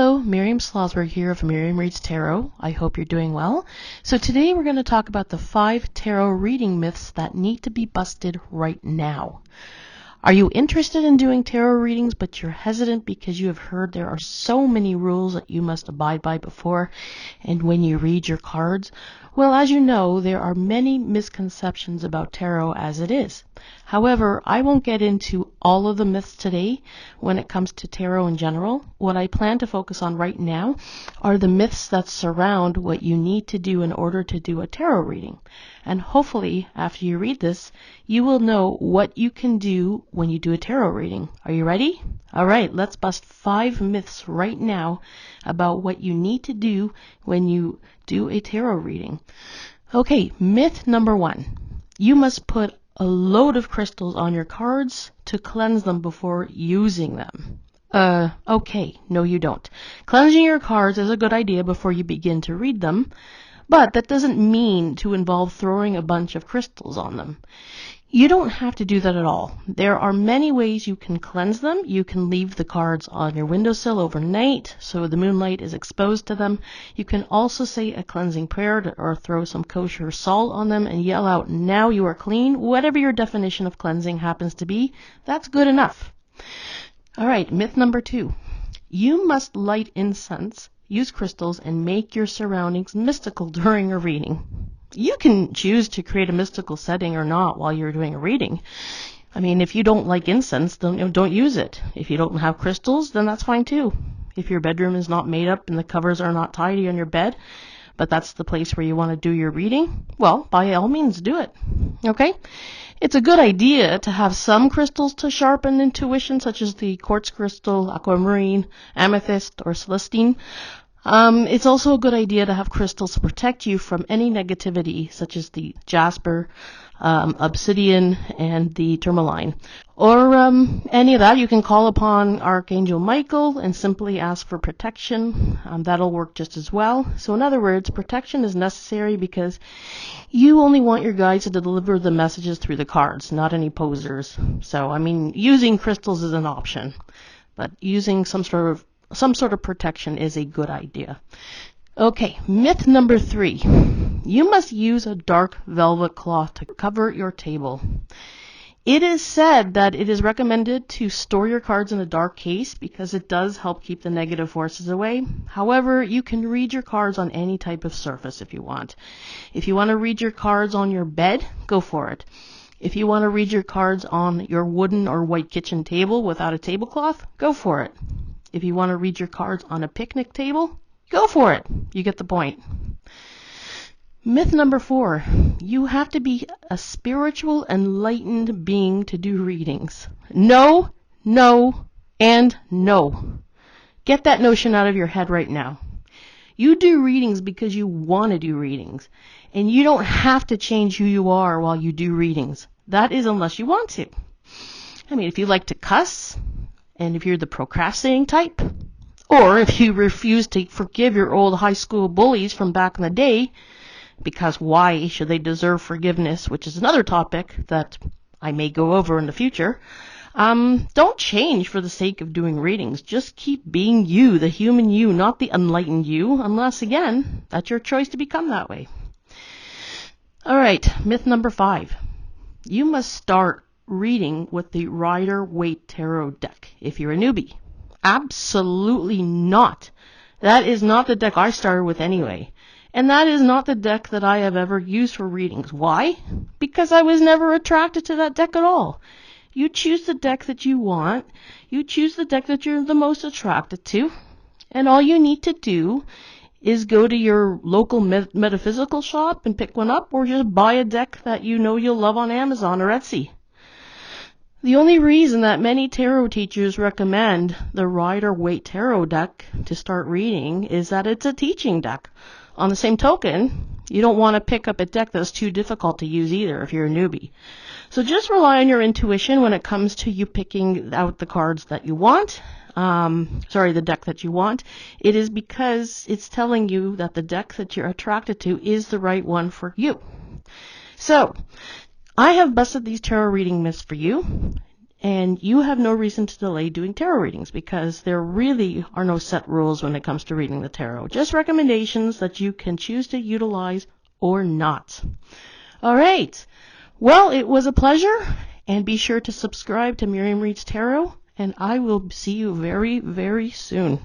Hello, Miriam Slozberg here of Miriam Reads Tarot. I hope you're doing well. So today we're going to talk about the 5 tarot reading myths that need to be busted right now. Are you interested in doing tarot readings, but you're hesitant because you have heard there are so many rules that you must abide by before and when you read your cards? Well, as you know, there are many misconceptions about tarot as it is. However, I won't get into all of the myths today when it comes to tarot in general. What I plan to focus on right now are the myths that surround what you need to do in order to do a tarot reading. And hopefully, after you read this, you will know what you can do when you do a tarot reading. Are you ready? All right, let's bust 5 myths right now about what you need to do when you do a tarot reading. Okay, myth number 1. You must put a load of crystals on your cards to cleanse them before using them. Okay, no you don't. Cleansing your cards is a good idea before you begin to read them, but that doesn't mean to involve throwing a bunch of crystals on them. You don't have to do that at all. There are many ways you can cleanse them. You can leave the cards on your windowsill overnight so the moonlight is exposed to them. You can also say a cleansing prayer or throw some kosher salt on them and yell out, "Now you are clean." Whatever your definition of cleansing happens to be, that's good enough. All right, myth number 2. You must light incense, use crystals, and make your surroundings mystical during a reading. You can choose to create a mystical setting or not while you're doing a reading. I mean, if you don't like incense, then don't use it. If you don't have crystals, then that's fine too. If your bedroom is not made up and the covers are not tidy on your bed, but that's the place where you want to do your reading, well, by all means, do it. Okay? It's a good idea to have some crystals to sharpen intuition, such as the quartz crystal, aquamarine, amethyst, or celestine. It's also a good idea to have crystals to protect you from any negativity, such as the jasper, obsidian, and the tourmaline. Or any of that, you can call upon Archangel Michael and simply ask for protection. That'll work just as well. So in other words, protection is necessary because you only want your guides to deliver the messages through the cards, not any posers. So, I mean, using crystals is an option, but using some sort of protection is a good idea. Okay, myth number 3. You must use a dark velvet cloth to cover your table. It is said that it is recommended to store your cards in a dark case because it does help keep the negative forces away. However, you can read your cards on any type of surface if you want. If you want to read your cards on your bed, go for it. If you want to read your cards on your wooden or white kitchen table without a tablecloth, go for it. If you want to read your cards on a picnic table, go for it. You get the point. Myth number 4. You have to be a spiritual, enlightened being to do readings. No, no, and no. Get that notion out of your head right now. You do readings because you want to do readings. And you don't have to change who you are while you do readings. That is unless you want to. I mean, if you like to cuss, and if you're the procrastinating type, or if you refuse to forgive your old high school bullies from back in the day, because why should they deserve forgiveness, which is another topic that I may go over in the future, don't change for the sake of doing readings. Just keep being you, the human you, not the enlightened you, unless, again, that's your choice to become that way. All right, myth number 5. You must start reading with the Rider-Waite Tarot deck if you're a newbie. Absolutely not. That is not the deck I started with anyway. And that is not the deck that I have ever used for readings. Why? Because I was never attracted to that deck at all. You choose the deck that you want. You choose the deck that you're the most attracted to. And all you need to do is go to your local metaphysical shop and pick one up, or just buy a deck that you know you'll love on Amazon or Etsy. The only reason that many tarot teachers recommend the Rider-Waite Tarot deck to start reading is that it's a teaching deck. On the same token, you don't want to pick up a deck that's too difficult to use either if you're a newbie. So just rely on your intuition when it comes to you picking out the cards that you want. The deck that you want. It is because it's telling you that the deck that you're attracted to is the right one for you. So, I have busted these tarot reading myths for you. And you have no reason to delay doing tarot readings because there really are no set rules when it comes to reading the tarot. Just recommendations that you can choose to utilize or not. All right. Well, it was a pleasure. And be sure to subscribe to Miriam Reads Tarot. And I will see you very, very soon.